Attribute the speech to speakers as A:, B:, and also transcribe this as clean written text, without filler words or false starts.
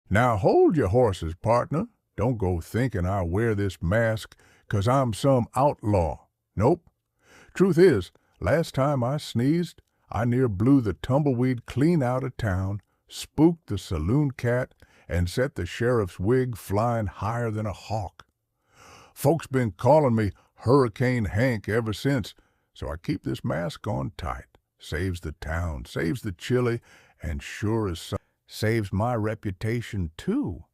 A: Now hold your horses, partner. Don't go thinking I wear this mask 'cause I'm some outlaw. Nope. Truth is, last time I sneezed, I near blew the tumbleweed clean out of town, spooked the saloon cat, and set the sheriff's wig flying higher than a hawk. Folks been calling me Hurricane Hank ever since, so I keep this mask on tight. Saves the town, saves the chili, and sure as sun, saves my reputation too.